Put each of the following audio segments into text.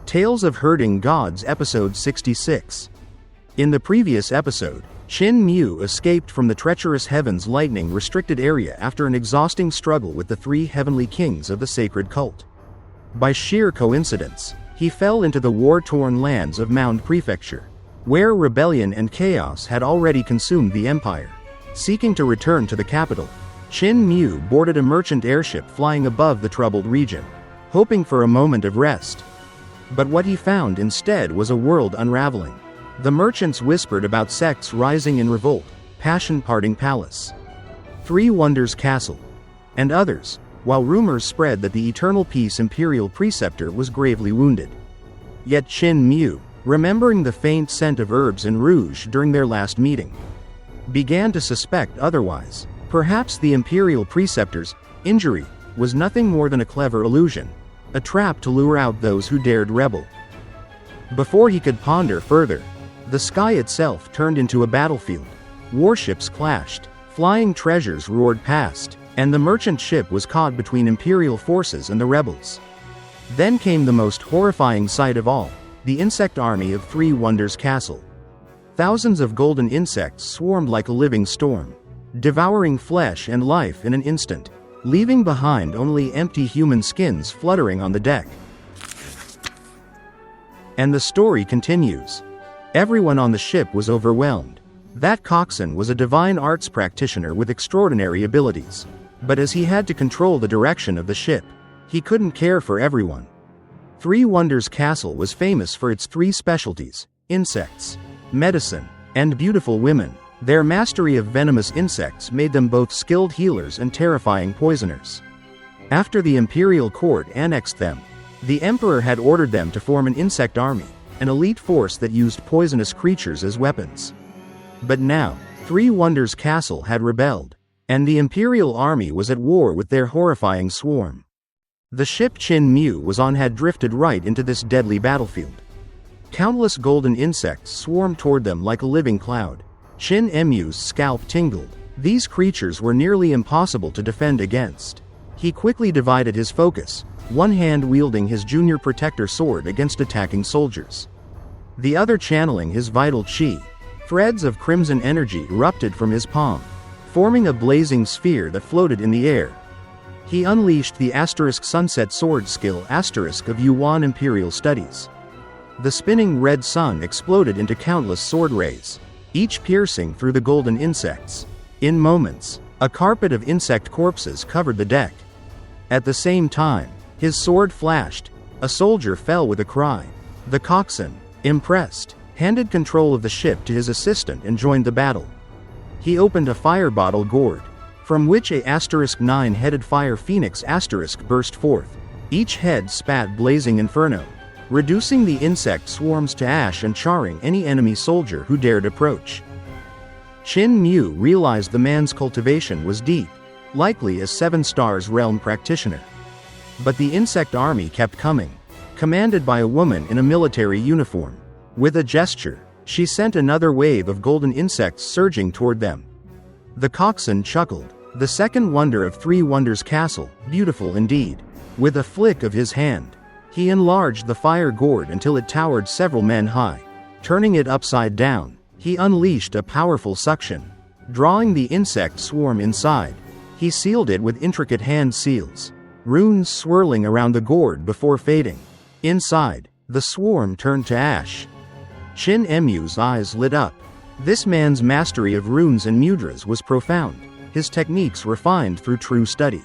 Tales of Herding Gods Episode 66. In the previous episode, Qin Mu escaped from the treacherous Heaven's lightning-restricted area after an exhausting struggle with the three heavenly kings of the sacred cult. By sheer coincidence, he fell into the war-torn lands of Mound Prefecture, where rebellion and chaos had already consumed the empire. Seeking to return to the capital, Qin Mu boarded a merchant airship flying above the troubled region, hoping for a moment of rest. But what he found instead was a world unraveling. The merchants whispered about sects rising in revolt, passion-parting palace, Three Wonders Castle, and others, while rumors spread that the Eternal Peace Imperial Preceptor was gravely wounded. Yet Qin Mu, remembering the faint scent of herbs and rouge during their last meeting, began to suspect otherwise. Perhaps the Imperial Preceptor's injury was nothing more than a clever illusion, a trap to lure out those who dared rebel. Before he could ponder further, the sky itself turned into a battlefield. Warships clashed, flying treasures roared past, and the merchant ship was caught between Imperial forces and the rebels. Then came the most horrifying sight of all, the insect army of Three Wonders Castle. Thousands of golden insects swarmed like a living storm, devouring flesh and life in an instant, leaving behind only empty human skins fluttering on the deck. And the story continues. Everyone on the ship was overwhelmed. That coxswain was a divine arts practitioner with extraordinary abilities. But as he had to control the direction of the ship, he couldn't care for everyone. Three Wonders Castle was famous for its three specialties: insects, medicine, and beautiful women. Their mastery of venomous insects made them both skilled healers and terrifying poisoners. After the imperial court annexed them, the emperor had ordered them to form an insect army, an elite force that used poisonous creatures as weapons. But now, Three Wonders Castle had rebelled, and the imperial army was at war with their horrifying swarm. The ship Qin Mu was on had drifted right into this deadly battlefield. Countless golden insects swarmed toward them like a living cloud. Qin Mu's scalp tingled. These creatures were nearly impossible to defend against. He quickly divided his focus, one hand wielding his junior protector sword against attacking soldiers, the other channeling his vital qi. Threads of crimson energy erupted from his palm, forming a blazing sphere that floated in the air. He unleashed the Sunset Sword skill of Yuan Imperial Studies. The spinning red sun exploded into countless sword rays, each piercing through the golden insects. In moments, a carpet of insect corpses covered the deck. At the same time, his sword flashed. A soldier fell with a cry. The coxswain, impressed, handed control of the ship to his assistant and joined the battle. He opened a fire bottle gourd, from which a *9-headed fire phoenix burst forth. Each head spat blazing inferno, reducing the insect swarms to ash and charring any enemy soldier who dared approach. Qin Mu realized the man's cultivation was deep, likely a 7 stars realm practitioner. But the insect army kept coming, commanded by a woman in a military uniform. With a gesture, she sent another wave of golden insects surging toward them. The coxswain chuckled. The second wonder of Three Wonders Castle, beautiful indeed. With a flick of his hand, he enlarged the fire gourd until it towered several men high. Turning it upside down, he unleashed a powerful suction, drawing the insect swarm inside. He sealed it with intricate hand seals, runes swirling around the gourd before fading. Inside, the swarm turned to ash. Qin Mu's eyes lit up. This man's mastery of runes and mudras was profound, his techniques refined through true study.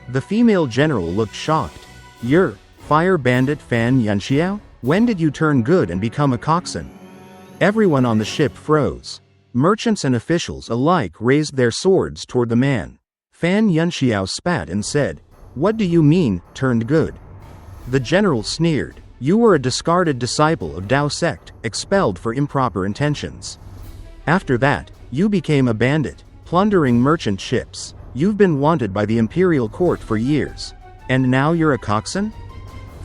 The female general looked shocked. "You're Fire Bandit Fan Yunxiao? When did you turn good and become a coxswain?" Everyone on the ship froze. Merchants and officials alike raised their swords toward the man. Fan Yunxiao spat and said, "What do you mean, turned good?" The general sneered. "You were a discarded disciple of Dao sect, expelled for improper intentions. After that, you became a bandit, plundering merchant ships. You've been wanted by the imperial court for years. And now you're a coxswain?"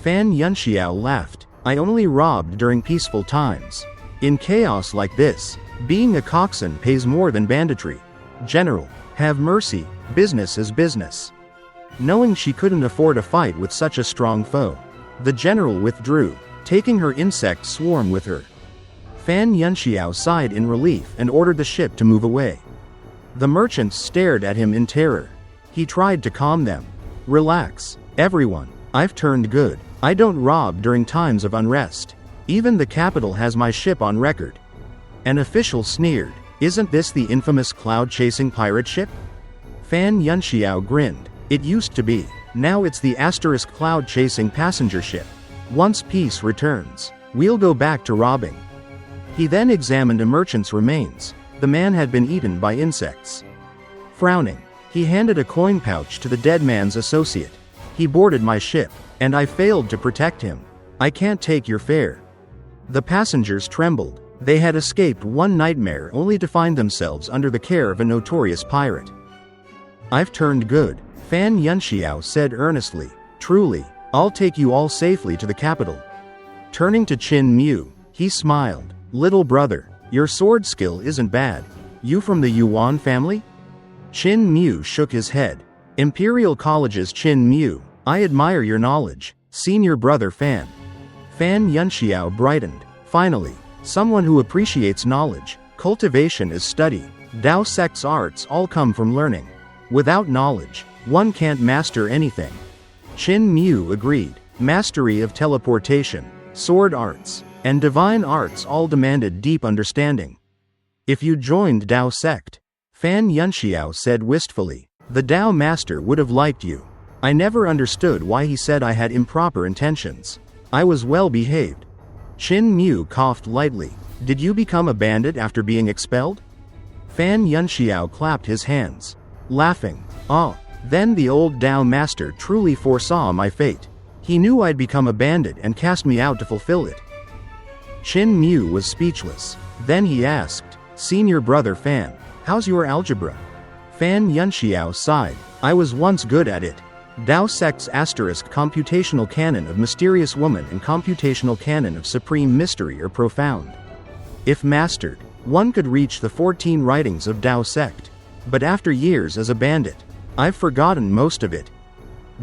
Fan Yunxiao laughed. "I only robbed during peaceful times. In chaos like this, being a coxswain pays more than banditry. General, have mercy, business is business." Knowing she couldn't afford a fight with such a strong foe, The general withdrew, taking her insect swarm with her. Fan Yunxiao sighed in relief and ordered the ship to move away. The merchants stared at him in terror. He tried to calm them. Relax, everyone, I've turned good. I don't rob during times of unrest. Even the capital has my ship on record. An official sneered. Isn't this the infamous cloud-chasing pirate ship? Fan Yunxiao grinned. It used to be. Now it's the asterisk cloud-chasing passenger ship. Once peace returns, we'll go back to robbing. He then examined a merchant's remains. The man had been eaten by insects. Frowning, he handed a coin pouch to the dead man's associate. He boarded my ship, and I failed to protect him. I can't take your fare. The passengers trembled. They had escaped one nightmare only to find themselves under the care of a notorious pirate. I've turned good, Fan Yunxiao said earnestly. Truly, I'll take you all safely to the capital. Turning to Qin Mu, he smiled. Little brother, your sword skill isn't bad. You from the Yuan family? Qin Mu shook his head. Imperial College's Qin Mu, I admire your knowledge. Senior brother Fan. Fan Yunxiao brightened. Finally, someone who appreciates knowledge. Cultivation is study. Dao sect's arts all come from learning. Without knowledge, one can't master anything. Qin Mu agreed. Mastery of teleportation, sword arts, and divine arts all demanded deep understanding. If you joined Dao sect, Fan Yunxiao said wistfully, the Dao master would have liked you. I never understood why he said I had improper intentions. I was well behaved. Qin Mu coughed lightly. Did you become a bandit after being expelled? Fan Yunxiao clapped his hands, laughing. Ah, then the old Dao master truly foresaw my fate. He knew I'd become a bandit and cast me out to fulfill it. Qin Mu was speechless. Then he asked, Senior brother Fan, how's your algebra? Fan Yunxiao sighed. I was once good at it. Dao sect's asterisk computational canon of mysterious woman and computational canon of supreme mystery are profound. If mastered, one could reach the 14 writings of Dao sect. But after years as a bandit, I've forgotten most of it.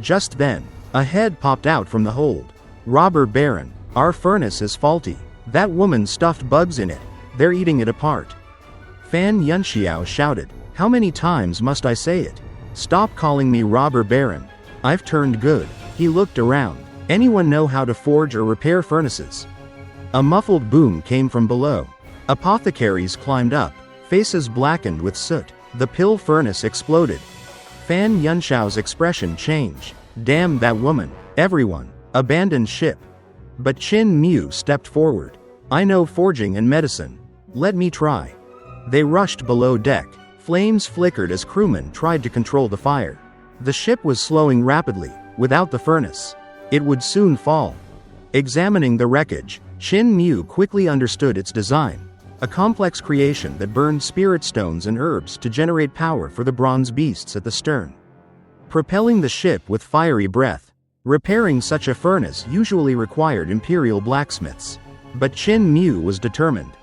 Just then, a head popped out from the hold. Robber Baron, our furnace is faulty. That woman stuffed bugs in it. They're eating it apart. Fan Yunxiao shouted. How many times must I say it? Stop calling me Robber Baron. I've turned good. He looked around. Anyone know how to forge or repair furnaces? A muffled boom came from below. Apothecaries climbed up, faces blackened with soot. The pill furnace exploded. Fan Yunxiao's expression changed. Damn that woman. Everyone, abandon ship. But Qin Mu stepped forward. I know forging and medicine. Let me try. They rushed below deck. Flames flickered as crewmen tried to control the fire. The ship was slowing rapidly. Without the furnace, it would soon fall. Examining the wreckage, Qin Mu quickly understood its design. A complex creation that burned spirit stones and herbs to generate power for the bronze beasts at the stern. Propelling the ship with fiery breath. Repairing such a furnace usually required imperial blacksmiths. But Qin Mu was determined.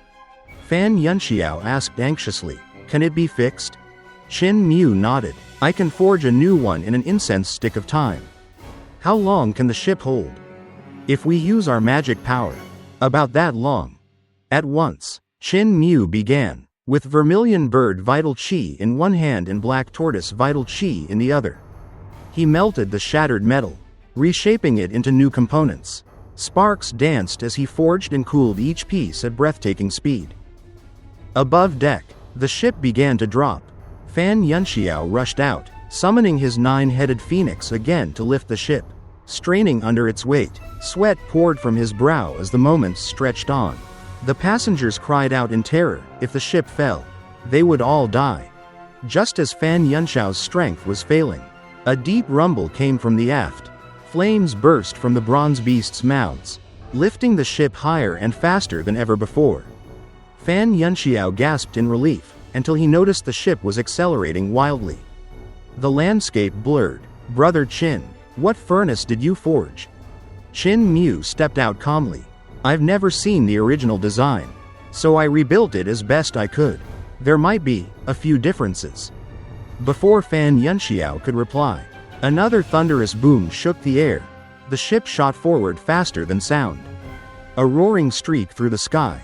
Fan Yunxiao asked anxiously, can it be fixed? Qin Mu nodded. I can forge a new one in an incense stick of time. How long can the ship hold? If we use our magic power. About that long. At once, Qin Mu began, with vermilion bird vital chi in one hand and black tortoise vital chi in the other. He melted the shattered metal, reshaping it into new components. Sparks danced as he forged and cooled each piece at breathtaking speed. Above deck, the ship began to drop. Fan Yunxiao rushed out, summoning his 9-headed phoenix again to lift the ship. Straining under its weight, sweat poured from his brow as the moments stretched on. The passengers cried out in terror. If the ship fell, they would all die. Just as Fan Yunxiao's strength was failing, a deep rumble came from the aft. Flames burst from the bronze beasts' mouths, lifting the ship higher and faster than ever before. Fan Yunxiao gasped in relief, until he noticed the ship was accelerating wildly. The landscape blurred. Brother Qin, what furnace did you forge? Qin Mu stepped out calmly. I've never seen the original design, so I rebuilt it as best I could. There might be a few differences. Before Fan Yunxiao could reply, another thunderous boom shook the air. The ship shot forward faster than sound. A roaring streak through the sky.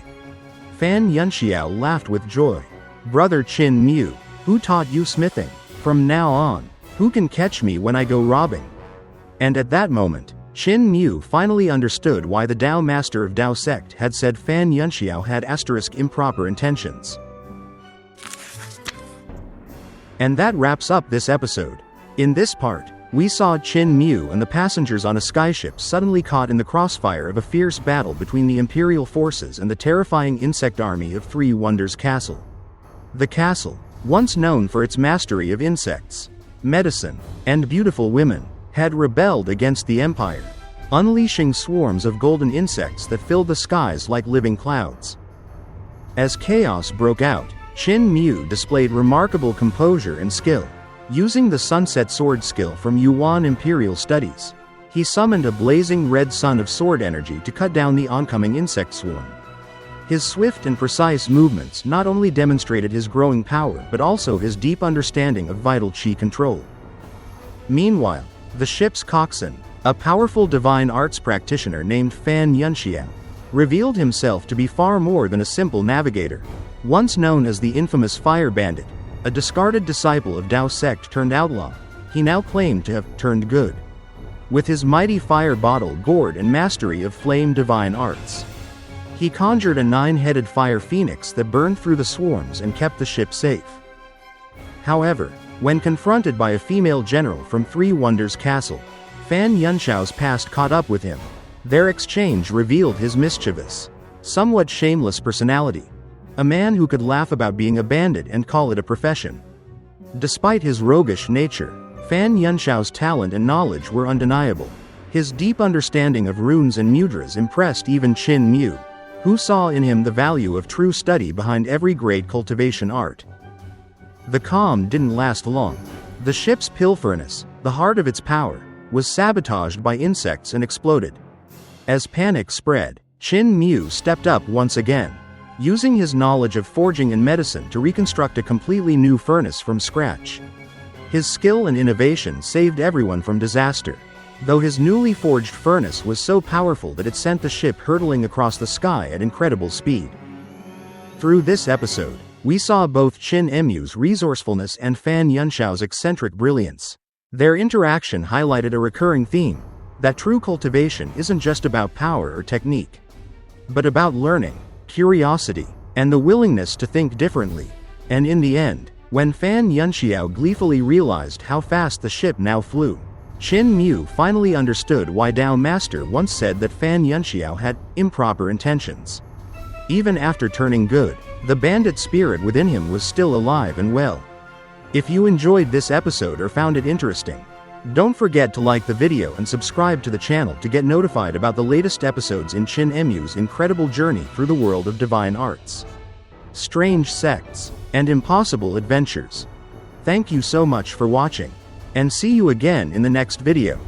Fan Yunxiao laughed with joy. "Brother Qin Mu, who taught you smithing? From now on, who can catch me when I go robbing?" And at that moment, Qin Mu finally understood why the Dao master of Dao sect had said Fan Yunxiao had improper intentions. And that wraps up this episode. In this part, we saw Qin Mu and the passengers on a skyship suddenly caught in the crossfire of a fierce battle between the Imperial forces and the terrifying insect army of Three Wonders Castle. The castle, once known for its mastery of insects, medicine, and beautiful women, had rebelled against the Empire, unleashing swarms of golden insects that filled the skies like living clouds. As chaos broke out, Qin Mu displayed remarkable composure and skill. Using the Sunset Sword skill from Yuan Imperial Studies, he summoned a blazing red sun of sword energy to cut down the oncoming insect swarm. His swift and precise movements not only demonstrated his growing power but also his deep understanding of vital qi control. Meanwhile, the ship's coxswain, a powerful divine arts practitioner named Fan Yunxiao, revealed himself to be far more than a simple navigator. Once known as the infamous Fire Bandit, a discarded disciple of Dao sect turned outlaw, he now claimed to have turned good. With his mighty fire bottle gourd and mastery of flame divine arts, he conjured a 9-headed fire phoenix that burned through the swarms and kept the ship safe. However, when confronted by a female general from Three Wonders Castle, Fan Yunxiao's past caught up with him. Their exchange revealed his mischievous, somewhat shameless personality. A man who could laugh about being a bandit and call it a profession. Despite his roguish nature, Fan Yunxiao's talent and knowledge were undeniable. His deep understanding of runes and mudras impressed even Qin Mu, who saw in him the value of true study behind every great cultivation art. The calm didn't last long. The ship's pill furnace, the heart of its power, was sabotaged by insects and exploded. As panic spread, Qin Mu stepped up once again, using his knowledge of forging and medicine to reconstruct a completely new furnace from scratch. His skill and innovation saved everyone from disaster, though his newly forged furnace was so powerful that it sent the ship hurtling across the sky at incredible speed. Through this episode, we saw both Qin Mu's resourcefulness and Fan Yunxiao's eccentric brilliance. Their interaction highlighted a recurring theme, that true cultivation isn't just about power or technique, but about learning, curiosity, and the willingness to think differently. And in the end, when Fan Yunxiao gleefully realized how fast the ship now flew, Qin Mu finally understood why Dao Master once said that Fan Yunxiao had improper intentions. Even after turning good, the bandit spirit within him was still alive and well. If you enjoyed this episode or found it interesting, don't forget to like the video and subscribe to the channel to get notified about the latest episodes in Qin Mu's incredible journey through the world of divine arts, strange sects, and impossible adventures. Thank you so much for watching, and see you again in the next video.